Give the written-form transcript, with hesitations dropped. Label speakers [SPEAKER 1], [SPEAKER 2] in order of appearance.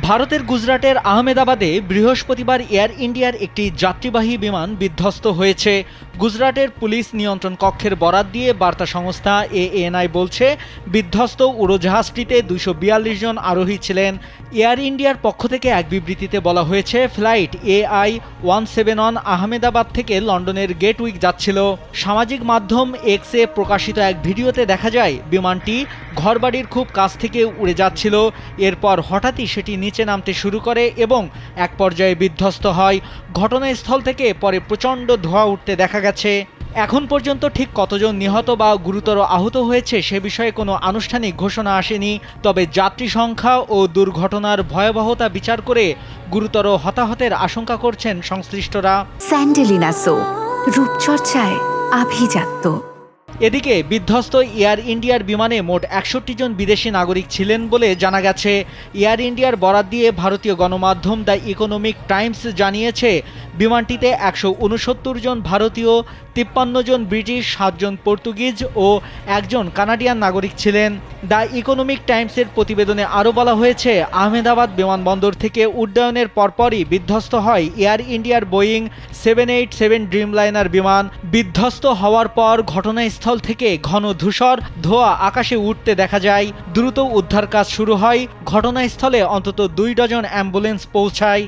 [SPEAKER 1] ভারতের গুজরাটের আহমেদাবাদে বৃহস্পতিবার এয়ার ইন্ডিয়ার একটি যাত্রীবাহী বিমান বিধ্বস্ত হয়েছে। গুজরাটের পুলিশ নিয়ন্ত্রণ কক্ষের বরাত দিয়ে বার্তা সংস্থা এএনআই বলছে, বিধ্বস্ত উড়োজাহাজটিতে 242 জন আরোহী ছিলেন। এয়ার ইন্ডিয়ার পক্ষ থেকে এক বিবৃতিতে বলা হয়েছে, ফ্লাইট AI-171 আহমেদাবাদ থেকে লন্ডনের গেটউইক যাচ্ছিল। সামাজিক মাধ্যম এক্সে প্রকাশিত এক ভিডিওতে দেখা যায় বিমানটি ঘরবাড়ির খুব কাছ থেকে উড়ে যাচ্ছিল। এরপর হঠাৎই সেটি নিচে নামতে শুরু করে এবং এক পর্যায়ে বিধ্বস্ত হয়। ঘটনাস্থল থেকে পরে প্রচণ্ড ধোঁয়া উঠতে দেখা গেছে। এখন পর্যন্ত ঠিক কতজন নিহত বা গুরুতর আহত হয়েছে সে বিষয়ে কোনো আনুষ্ঠানিক ঘোষণা আসেনি। তবে যাত্রী সংখ্যা ও দুর্ঘটনার ভয়াবহতা বিচার করে গুরুতর হতাহতের আশঙ্কা করছেন সংশ্লিষ্টরা।
[SPEAKER 2] স্যান্ডেলিনা সো, রূপচর্চায় আভিজাত্য।
[SPEAKER 1] এদিকে বিধ্বস্ত এয়ার ইন্ডিয়ার বিমানে মোট 61 জন বিদেশি নাগরিক ছিলেন বলে জানা গেছে। এয়ার ইন্ডিয়ার বরাত দিয়ে ভারতীয় গণমাধ্যম দ্য ইকোনমিক টাইমস জানিয়েছে, বিমানটিতে 169 জন ভারতীয়, 53 জন ব্রিটিশ, 7 জন পর্তুগিজ ও 1 জন কানাডিয়ান নাগরিক ছিলেন। দ্য ইকোনমিক টাইমসের প্রতিবেদনে আরও বলা হয়েছে, আহমেদাবাদ বিমানবন্দর থেকে উড্ডয়নের পরপরই বিধ্বস্ত হয় এয়ার ইন্ডিয়ার বোয়িং 787 ড্রিমলাইনার বিমান। বিধ্বস্ত হওয়ার পর ঘটনাস্থল থেকে ঘন ধূসর ধোঁয়া আকাশে উঠতে দেখা যায়। দ্রুত উদ্ধার কাজ শুরু হয়। ঘটনাস্থলে অন্তত 2 ডজন অ্যাম্বুলেন্স পৌঁছায়।